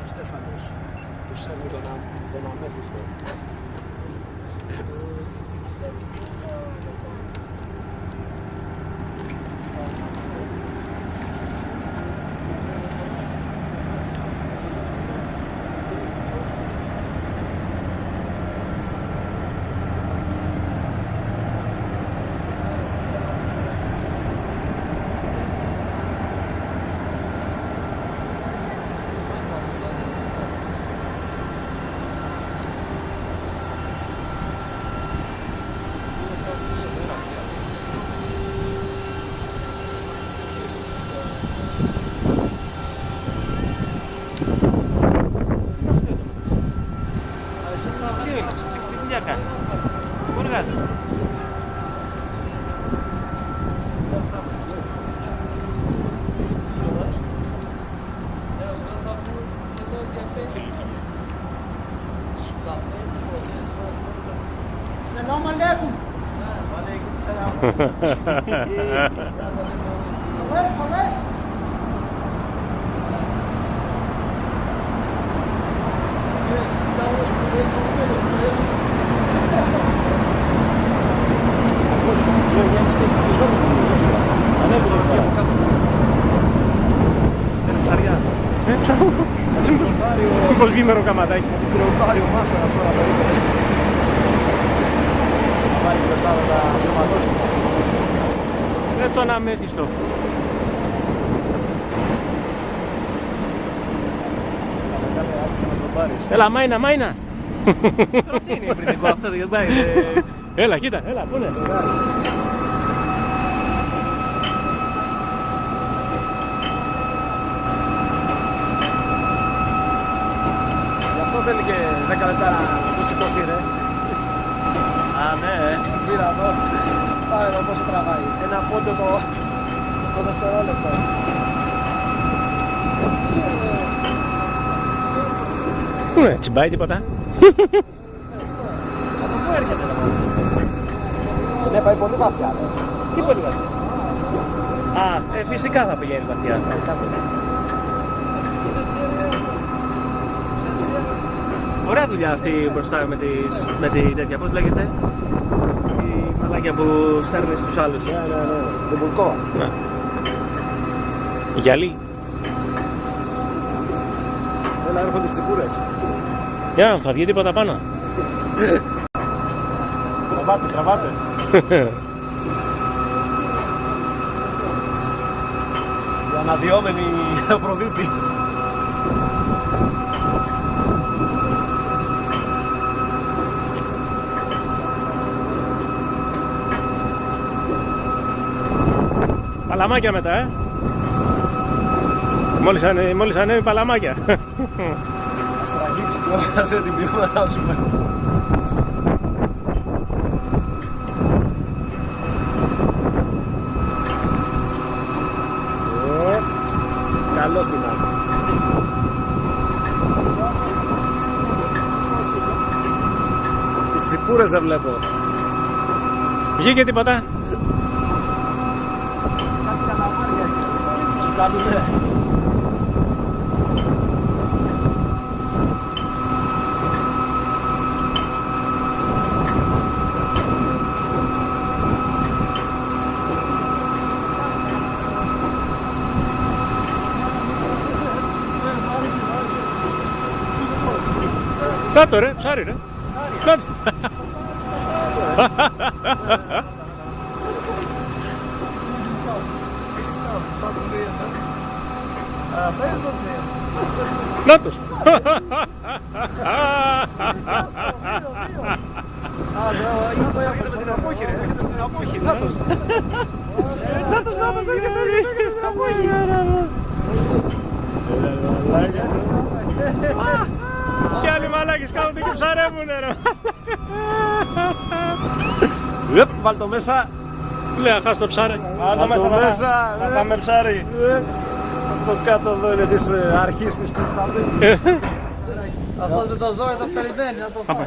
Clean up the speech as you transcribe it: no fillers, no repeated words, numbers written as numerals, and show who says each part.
Speaker 1: Στέφανος που σέρνει τον αμέθιστο.
Speaker 2: Πού εργάζεται?
Speaker 1: Σελάμ αλέκουμ. Αλέκουμ σελάμ. Φαλές.
Speaker 2: Μήπως βγει μεροκαματάκι.
Speaker 1: Πάρει ο μάστορας τώρα περίπου. Θα πάρει μπροστά να τα σωματώσει.
Speaker 2: Τον αμέθιστο.
Speaker 1: Άρχισε να τον πάρεις.
Speaker 2: Έλα, μάινα, μάινα.
Speaker 1: Τώρα τι είναι υβριδικό αυτό, δεν πάει.
Speaker 2: Έλα, κοίτα, έλα, πού είναι?
Speaker 1: Γι' αυτό θέλει και 10 λεπτά να το σηκωθεί, ρε.
Speaker 2: Α, ναι.
Speaker 1: Φύρα εδώ. Πάει εδώ πόσο τραβάει. Ένα πόντο το δευτερόλεπτο.
Speaker 2: Πού είναι, τσιμπάει τίποτα?
Speaker 1: Από πού έρχεται εδώ? Ναι, πάει πολύ βαθιά.
Speaker 2: Τι πολύ βαθιά? Α, φυσικά θα πηγαίνει βαθιά. Ωραία δουλειά αυτή μπροστά με τη τέτοια, πώς λέγεται? Η μαλάκια που σέρνει στους άλλους.
Speaker 1: Ναι. Το μπουρκό.
Speaker 2: Ναι. Γυαλί.
Speaker 1: Έλα, έρχονται τσιπούρες.
Speaker 2: Για να θα βγει τίποτα πάνω.
Speaker 1: Τραβάτε. Η αναδυόμενη Αφροδίτη.
Speaker 2: Παλαμάκια μετά, Μόλις ανέβει παλαμάκια.
Speaker 1: Ας τραγγίξει και όσο την πιούμε. Καλώς την άκρη. Τις τσιπούρες δεν βλέπω.
Speaker 2: Βγήκε τίποτα?
Speaker 1: Σου κάνουνε.
Speaker 2: Κάτω ρε, ψάρι ρε. Κάτω. Νάτος.
Speaker 1: Νάτος, έρχεται την απόχη.
Speaker 2: Κι άλλοι μαλάκες κάθονται και ψαρεύουνε ρε.
Speaker 1: Βάλ' το μέσα.
Speaker 2: Λέει να χάσει το ψάρι.
Speaker 1: Βάλ' το μέσα.
Speaker 2: Θα πάμε ψάρι.
Speaker 1: Στο κάτω εδώ είναι της αρχής της πίτας.
Speaker 3: Αυτό με το ζώο εδώ περιμένει να το φάει.